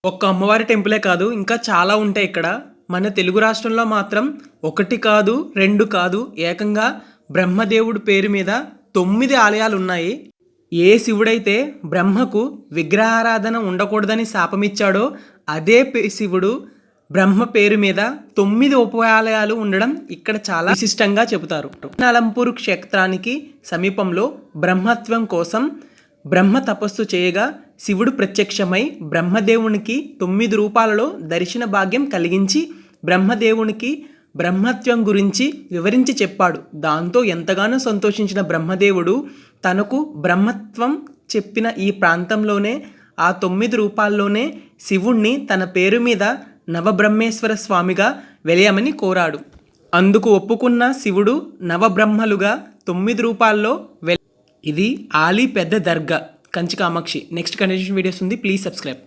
ఒక్క అమ్మవారి టెంపులే కాదు, ఇంకా చాలా ఉంటాయి ఇక్కడ. మన తెలుగు రాష్ట్రంలో మాత్రం ఒకటి కాదు, రెండు కాదు, ఏకంగా బ్రహ్మదేవుడి పేరు మీద 9 ఆలయాలు ఉన్నాయి. ఏ శివుడైతే బ్రహ్మకు విగ్రహారాధన ఉండకూడదని శాపమిచ్చాడో అదే శివుడు బ్రహ్మ పేరు మీద 9 ఉపాలయాలు ఉండడం ఇక్కడ చాలా విశిష్టంగా చెబుతారు. నలంపూర్ క్షేత్రానికి సమీపంలో బ్రహ్మత్వం కోసం బ్రహ్మ తపస్సు చేయగా శివుడు ప్రత్యక్షమై బ్రహ్మదేవునికి 9 రూపాలలో దర్శన భాగ్యం కలిగించి బ్రహ్మదేవునికి బ్రహ్మత్వం గురించి వివరించి చెప్పాడు. దాంతో ఎంతగానో సంతోషించిన బ్రహ్మదేవుడు తనకు బ్రహ్మత్వం చెప్పిన ఈ ప్రాంతంలోనే ఆ 9 రూపాల్లోనే శివుణ్ణి తన పేరు మీద నవబ్రహ్మేశ్వర స్వామిగా వెలియమని కోరాడు. అందుకు ఒప్పుకున్న శివుడు నవబ్రహ్మలుగా 9 రూపాల్లో ఇది ఆలీ పెద్ద దర్గా, Kanchi Kamakshi. Next continuation videos ఉంది, ప్లీజ్ సబ్స్క్రైబ్.